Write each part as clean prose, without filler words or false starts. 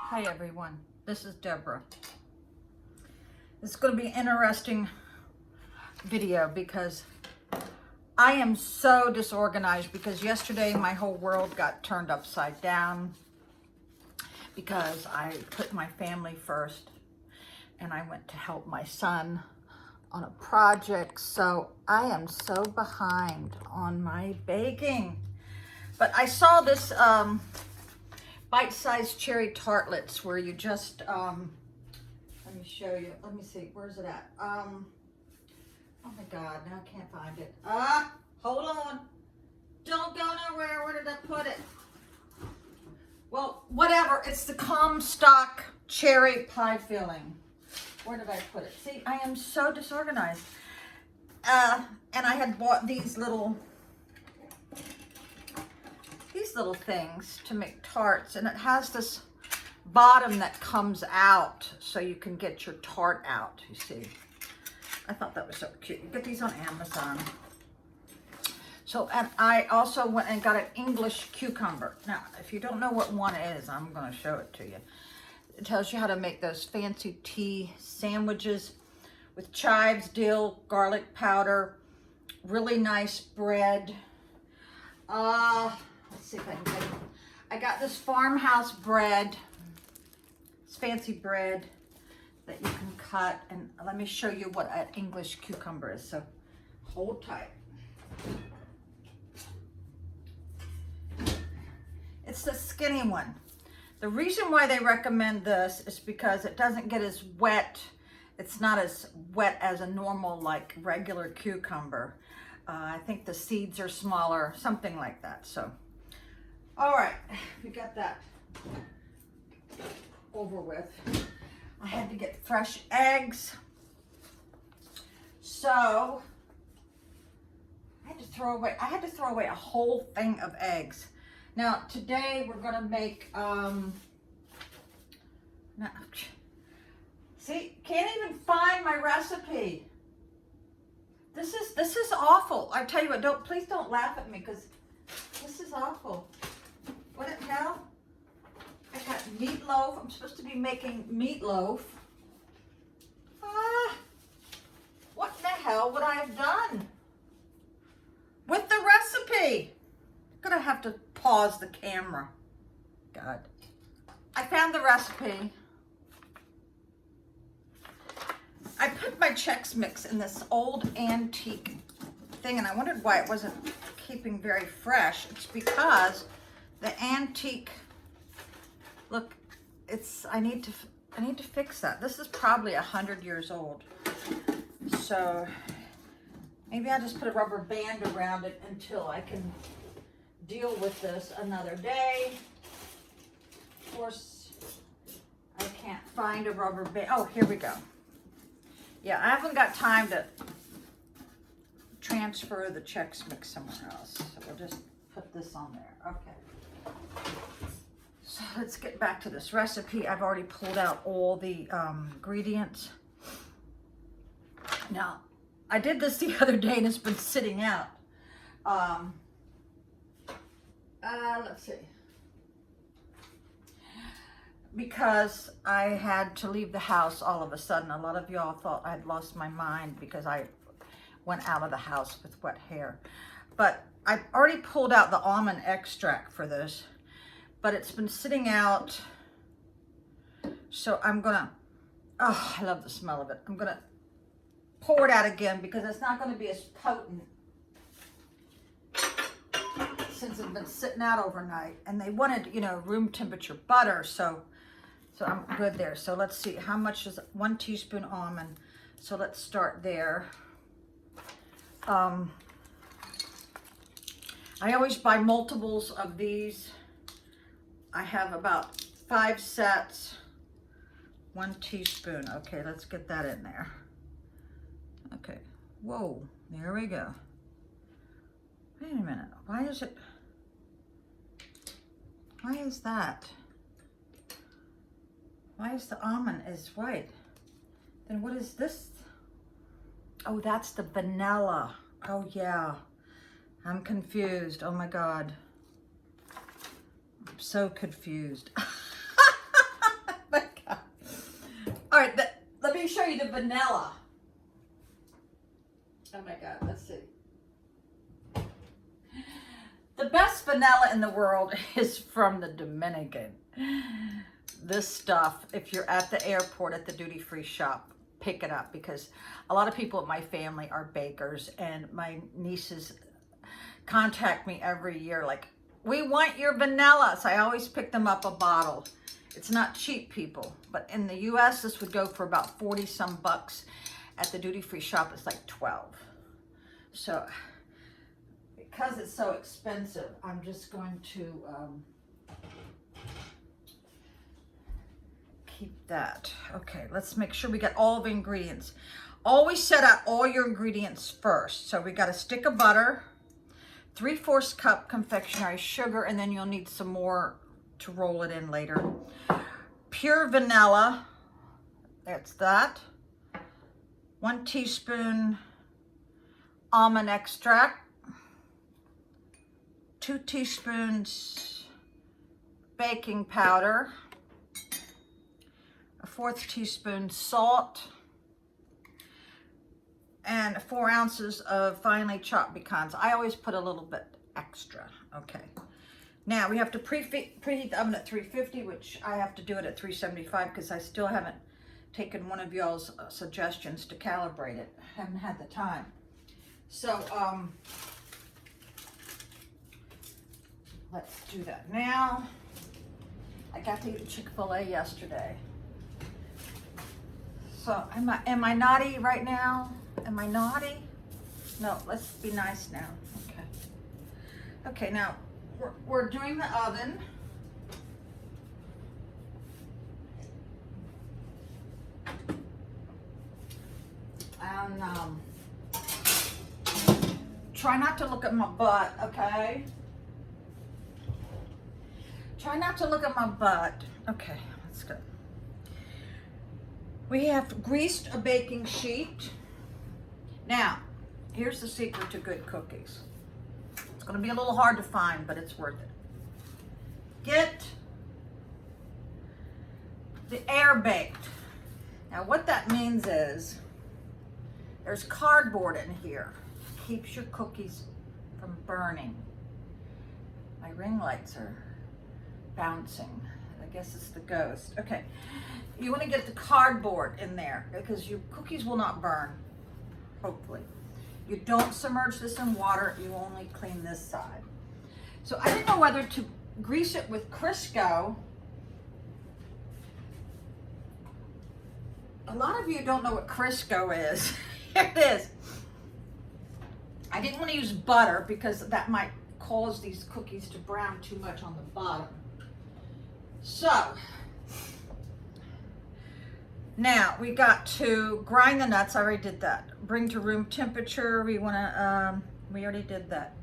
Hi everyone, this is Deborah. It's going to be an interesting video because I am so disorganized because yesterday my whole world got turned upside down because I put my family first and I went to help my son on a project. So I am so behind on my baking. But I saw this bite-sized cherry tartlets where you just, let me show you. Let me see. Where's it at? Oh my God, now I can't find it. Hold on. Don't go nowhere. Where did I put it? Well, whatever. It's the Comstock cherry pie filling. Where did I put it? See, I am so disorganized. And I had bought these little things to make tarts, and it has this bottom that comes out so you can get your tart out, you see. I thought that was so cute. You get these on Amazon. So, and I also went and got an English cucumber. Now, if you don't know what one is, I'm going to show it to you. It tells you how to make those fancy tea sandwiches with chives, dill, garlic powder, really nice bread. Let's see if I can get it. I got this farmhouse bread. It's fancy bread that you can cut. And let me show you what an English cucumber is. So hold tight. It's the skinny one. The reason why they recommend this is because it doesn't get as wet. It's not as wet as a normal, like regular cucumber. I think the seeds are smaller, something like that. So, all right, we got that over with. I had to get fresh eggs. So, I had to throw away a whole thing of eggs. Now, today we're gonna make, see, can't even find my recipe. This is awful. I tell you what, please don't laugh at me because this is awful. What the hell? I got meatloaf. I'm supposed to be making meatloaf. What the hell would I have done with the recipe? I'm gonna have to pause the camera. God. I found the recipe. I put my Chex Mix in this old antique thing, and I wondered why it wasn't keeping very fresh. It's because the antique, look, I need to fix that. This is probably 100 years old. So maybe I'll just put a rubber band around it until I can deal with this another day. Of course, I can't find a rubber band. Oh, here we go. Yeah, I haven't got time to transfer the Chex Mix somewhere else. So we'll just put this on there. Okay. So let's get back to this recipe. I've already pulled out all the ingredients. Now, I did this the other day and it's been sitting out. Let's see. Because I had to leave the house all of a sudden. A lot of y'all thought I'd lost my mind because I went out of the house with wet hair. But I've already pulled out the almond extract for this, but it's been sitting out. So I'm gonna, oh, I love the smell of it. I'm gonna pour it out again because it's not gonna be as potent since it's been sitting out overnight. And they wanted, you know, room temperature butter, so I'm good there. So let's see, how much is 1 teaspoon almond? So let's start there. I always buy multiples of these. I have about 5 sets, 1 teaspoon. Okay, let's get that in there. Okay, whoa, there we go. Wait a minute, why is that? Why is the almond is white? Then what is this? Oh, that's the vanilla. Oh yeah, I'm confused. Oh my God. I'm so confused. you the vanilla. Oh my God, let's see. The best vanilla in the world is from the Dominican. This stuff, if you're at the airport at the duty-free shop, pick it up, because a lot of people in my family are bakers, and my nieces contact me every year like, we want your vanilla. So I always pick them up a bottle. It's not cheap, people, but in the US this would go for about 40 some bucks. At the duty-free shop it's like 12. So because it's so expensive, I'm just going to keep that. Okay, let's make sure we got all the ingredients. Always set out all your ingredients first. So we got a stick of butter, 3/4 cup confectionery sugar, and then you'll need some more to roll it in later. Pure vanilla, that's that. 1 teaspoon almond extract. 2 teaspoons baking powder. 1/4 teaspoon salt. And 4 ounces of finely chopped pecans. I always put a little bit extra. Okay. Now we have to preheat the oven at 350, which I have to do it at 375 because I still haven't taken one of y'all's suggestions to calibrate it. I haven't had the time. So let's do that now. I got to eat Chick-fil-A yesterday. So am I naughty right now? Am I naughty? No, let's be nice now. Okay. Okay, now we're doing the oven. And try not to look at my butt, okay? Try not to look at my butt. Okay, let's go. We have greased a baking sheet. Now, here's the secret to good cookies. It's going to be a little hard to find, but it's worth it. Get the air baked. Now, what that means is there's cardboard in here. Keeps your cookies from burning. My ring lights are bouncing. I guess it's the ghost. Okay, you want to get the cardboard in there because your cookies will not burn. Hopefully. You don't submerge this in water, you only clean this side. So I didn't know whether to grease it with Crisco. A lot of you don't know what Crisco is. Here it is. I didn't want to use butter because that might cause these cookies to brown too much on the bottom. So now we got to grind the nuts. I already did that. Bring to room temperature. We already did that.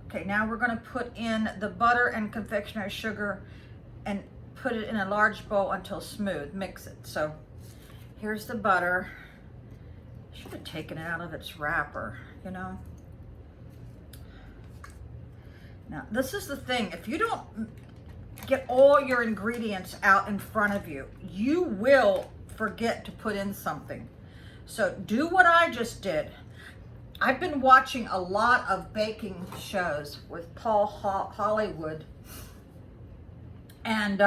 Okay, now we're going to put in the butter and confectionery sugar and put it in a large bowl until smooth. Mix it. So here's the butter. Should have taken it out of its wrapper, you know. Now, this is the thing. If you don't get all your ingredients out in front of you, you will forget to put in something. So do what I just did. I've been watching a lot of baking shows with Paul Hollywood, and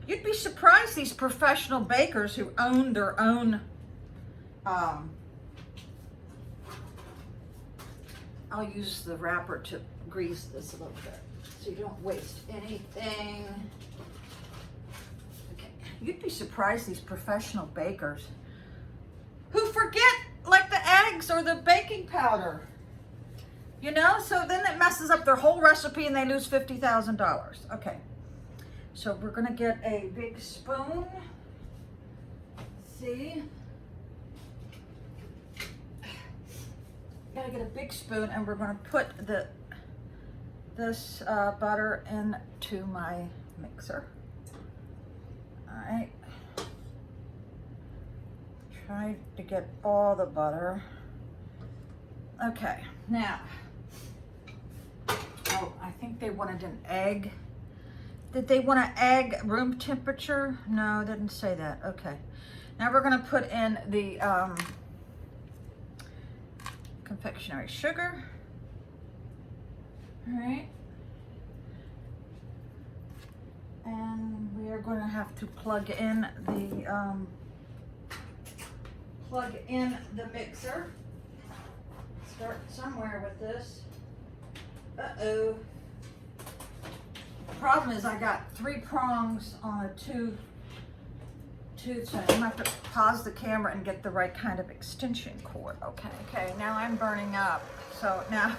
you'd be surprised, these professional bakers who own their own I'll use the wrapper to grease this a little bit so you don't waste anything. Okay, you'd be surprised, these professional bakers who forget like the eggs or the baking powder, you know, so then it messes up their whole recipe and they lose $50,000. Okay, so we're gonna get a big spoon. Let's see, gotta get a big spoon, and we're gonna put this butter into my mixer. All right. Try to get all the butter. Okay, now, oh, I think they wanted an egg. Did they want an egg room temperature? No, it didn't say that. Okay. Now we're going to put in the confectionery sugar. All right. And we are going to have to plug in the mixer. Start somewhere with this. Uh-oh. The problem is I got 3 prongs on a tooth, so I'm gonna have to pause the camera and get the right kind of extension cord. Okay, now I'm burning up. So now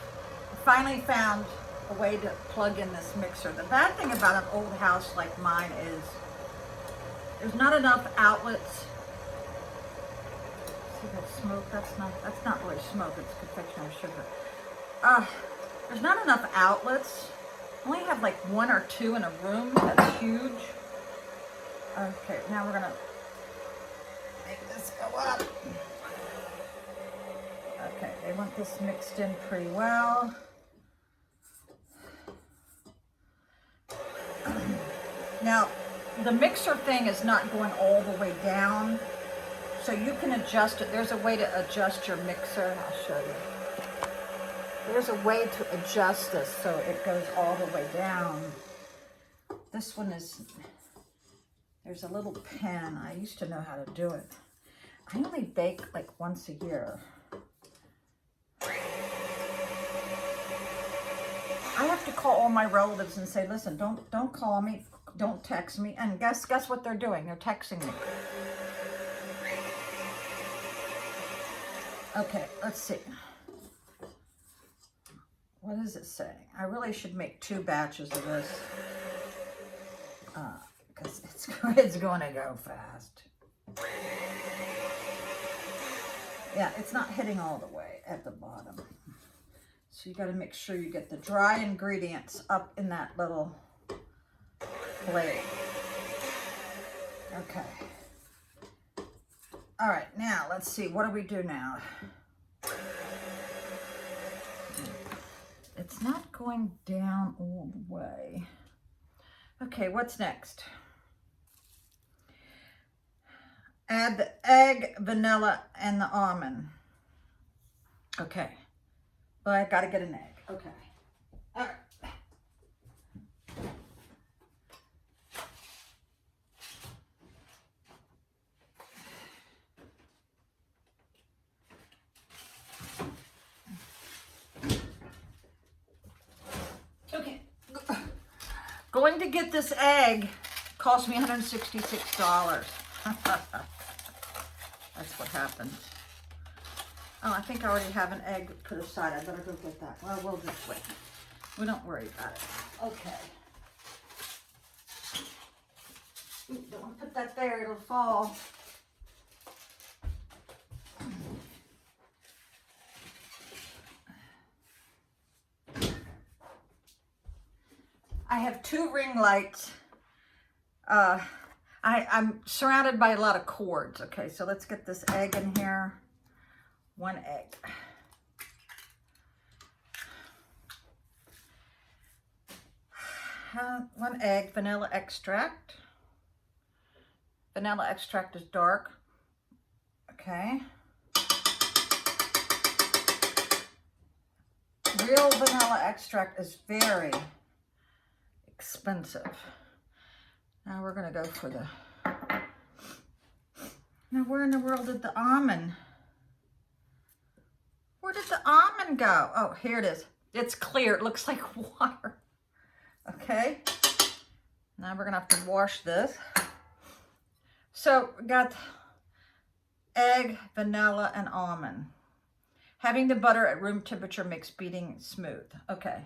I finally found a way to plug in this mixer. The bad thing about an old house like mine is there's not enough outlets. See that smoke? That's not really smoke, it's confectionery sugar. There's not enough outlets. I only have like 1 or 2 in a room. That's huge. Okay, now we're gonna make this go up. Okay, they want this mixed in pretty well. Now, the mixer thing is not going all the way down, so you can adjust it. There's a way to adjust your mixer. I'll show you. There's a way to adjust this so it goes all the way down. This one is, there's a little pin. I used to know how to do it. I only bake like once a year. I have to call all my relatives and say, listen, don't call me, don't text me. And guess what they're doing? They're texting me. Okay, let's see. What is it saying? I really should make 2 batches of this because it's going to go fast. Yeah, it's not hitting all the way at the bottom. So you got to make sure you get the dry ingredients up in that little blade. Okay. All right, now let's see. What do we do now? It's not going down all the way. Okay, what's next? Add the egg, vanilla, and the almond. Okay. Well, I gotta get an egg. Okay. All right. Okay. Going to get this egg cost me $166. That's what happened. Oh, I think I already have an egg put aside. I better go get that. Well, we'll just wait. We don't worry about it. Okay. Ooh, don't want to put that there. It'll fall. I have 2 ring lights. I'm surrounded by a lot of cords. Okay, so let's get this egg in here. 1 egg. One egg, vanilla extract. Vanilla extract is dark. Okay. Real vanilla extract is very expensive. Now we're going to go for the... Now where in the world did the almond... Where did the almond go? Oh, here it is. It's clear. It looks like water. Okay. Now we're going to have to wash this. So we got egg, vanilla, and almond. Having the butter at room temperature makes beating smooth. Okay.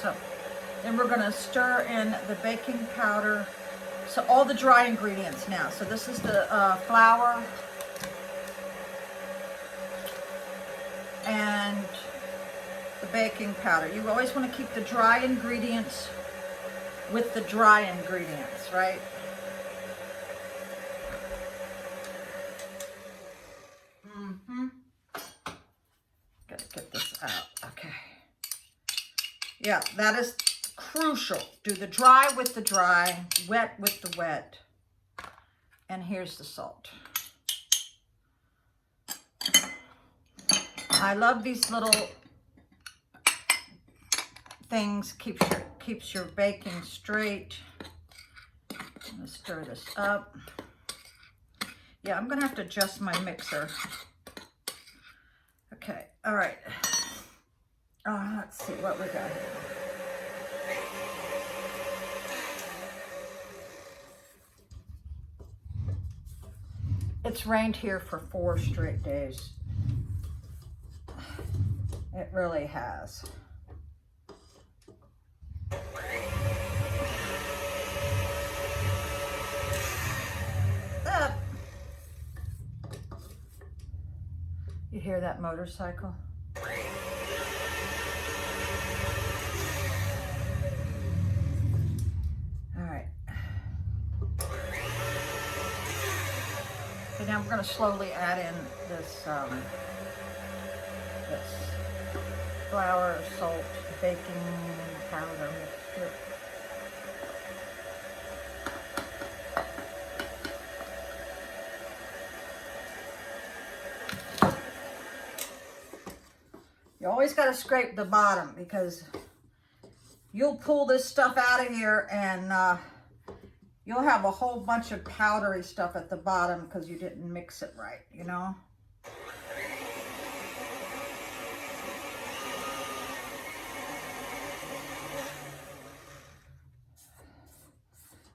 So then we're going to stir in the baking powder. So all the dry ingredients now. So this is the flour. And the baking powder. You always want to keep the dry ingredients with the dry ingredients, right? Gotta get this out. Okay. Yeah, that is crucial. Do the dry with the dry, wet with the wet. And here's the salt. I love these little things, keeps your baking straight. I'm gonna stir this up. Yeah, I'm gonna have to adjust my mixer. Okay, all right. Let's see what we got here. It's rained here for 4 straight days. It really has. You hear that motorcycle? All right. So now we're going to slowly add in this flour, salt, baking powder mixture. You always got to scrape the bottom because you'll pull this stuff out of here and you'll have a whole bunch of powdery stuff at the bottom because you didn't mix it right, you know?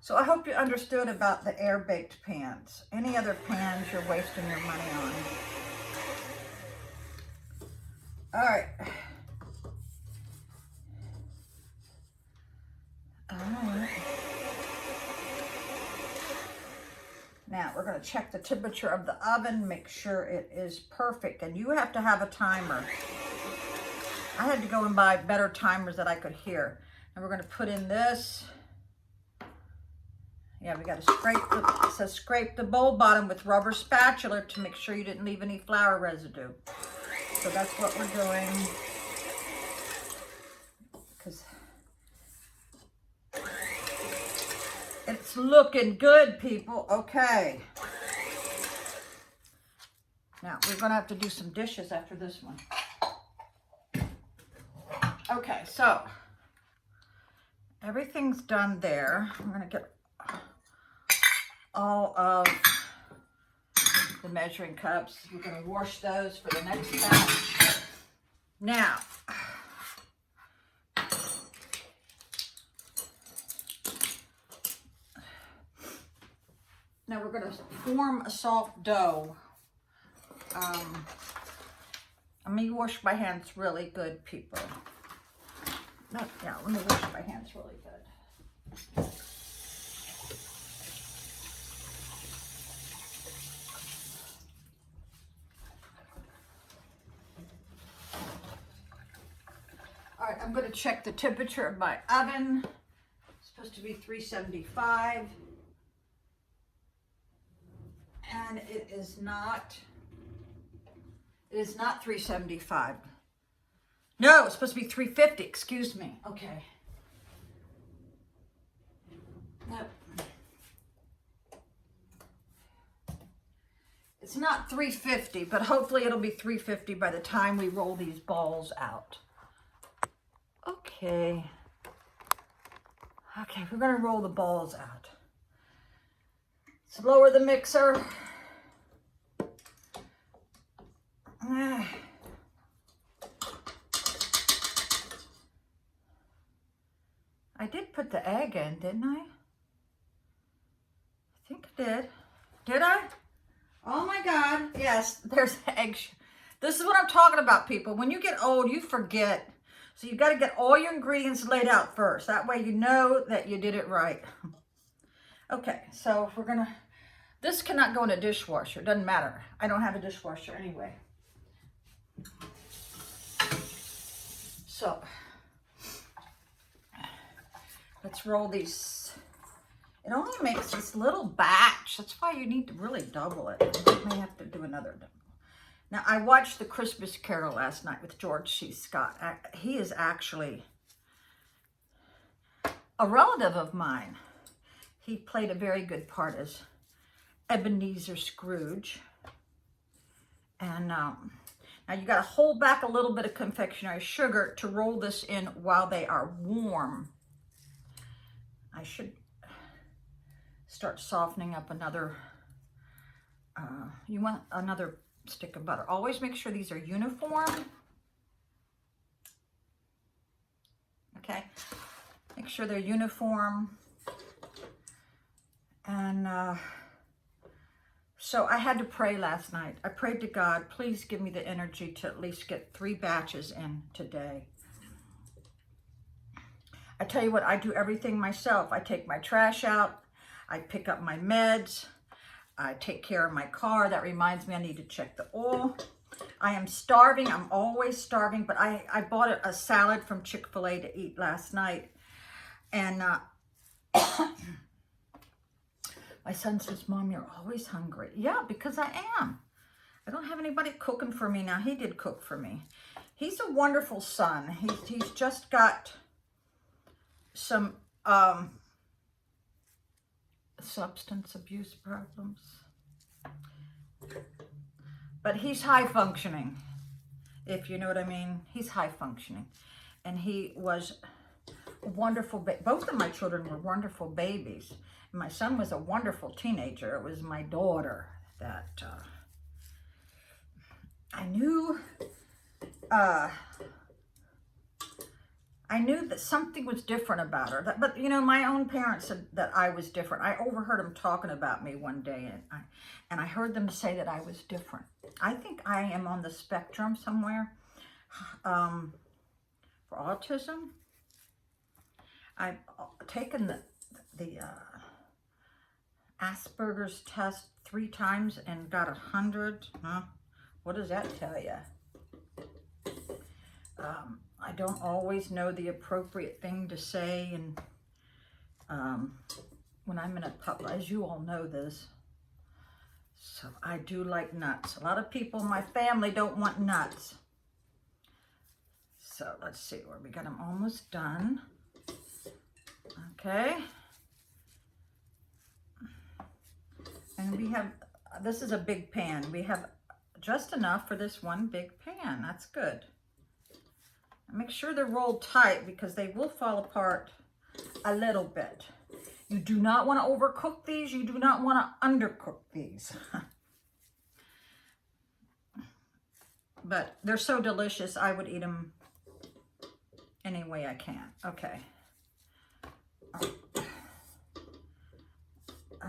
So I hope you understood about the air-baked pans. Any other pans you're wasting your money on. All right. All right. Now we're going to check the temperature of the oven, make sure it is perfect. And you have to have a timer. I had to go and buy better timers that I could hear. And we're going to put in this. Yeah, we got to it says scrape the bowl bottom with rubber spatula to make sure you didn't leave any flour residue. So that's what we're doing. Because it's looking good, people. Okay. Now, we're going to have to do some dishes after this one. Okay, so everything's done there. I'm going to get all of the measuring cups. We're going to wash those for the next batch. Now, we're going to form a soft dough. Let me wash my hands really good, people. Yeah, let me wash my hands really good. All right, I'm going to check the temperature of my oven. It's supposed to be 375. And it is not 375. No, it's supposed to be 350, excuse me. Okay. Nope. It's not 350, but hopefully it'll be 350 by the time we roll these balls out. Okay. Okay, we're going to roll the balls out. Let's lower the mixer. I did put the egg in, didn't I? I think I did. Did I? Oh my God. Yes, there's egg. This is what I'm talking about, people. When you get old, you forget. So you've got to get all your ingredients laid out first. That way you know that you did it right. Okay, so we're going to... This cannot go in a dishwasher. Doesn't matter. I don't have a dishwasher anyway. So... let's roll these. It only makes this little batch. That's why you need to really double it. I may have to do another double. Now, I watched The Christmas Carol last night with George C. Scott. He is actually a relative of mine. He played a very good part as Ebenezer Scrooge. And now you got to hold back a little bit of confectionery sugar to roll this in while they are warm. I should start softening up another, you want another stick of butter. Always make sure these are uniform. Okay, make sure they're uniform. And so I had to pray last night. I prayed to God, please give me the energy to at least get 3 batches in today. I tell you what, I do everything myself. I take my trash out. I pick up my meds. I take care of my car. That reminds me I need to check the oil. I am starving. I'm always starving, but I bought a salad from Chick-fil-A to eat last night. And my son says, Mom, you're always hungry. Yeah, because I am. I don't have anybody cooking for me now. He did cook for me. He's a wonderful son. He's just got some substance abuse problems. But he's high functioning, if you know what I mean. He's high functioning. And he was a wonderful, both of my children were wonderful babies. My son was a wonderful teenager. It was my daughter that I knew that something was different about her. But you know, my own parents said that I was different. I overheard them talking about me one day, and I heard them say that I was different. I think I am on the spectrum somewhere for autism. I've taken the Asperger's test 3 times and got 100. Huh? What does that tell you? I don't always know the appropriate thing to say, and when I'm in a pub, as you all know this, so I do like nuts. A lot of people in my family don't want nuts. So let's see where we got them almost done. Okay. And we have, this is a big pan. We have just enough for this one big pan. That's good. Make sure they're rolled tight because they will fall apart a little bit. You do not want to overcook these. You do not want to undercook these. But they're so delicious, I would eat them any way I can. Okay. All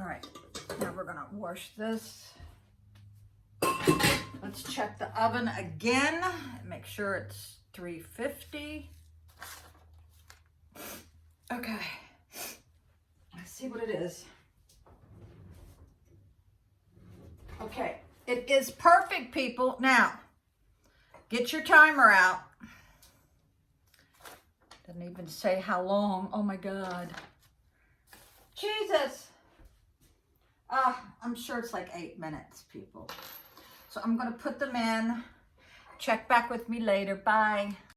right. Now we're going to wash this. Let's check the oven again. Make sure it's 350. Okay. Let's see what it is. Okay. It is perfect, people. Now, get your timer out. Doesn't even say how long. Oh my God. Jesus. I'm sure it's like 8 minutes, people. So I'm going to put them in. Check back with me later. Bye.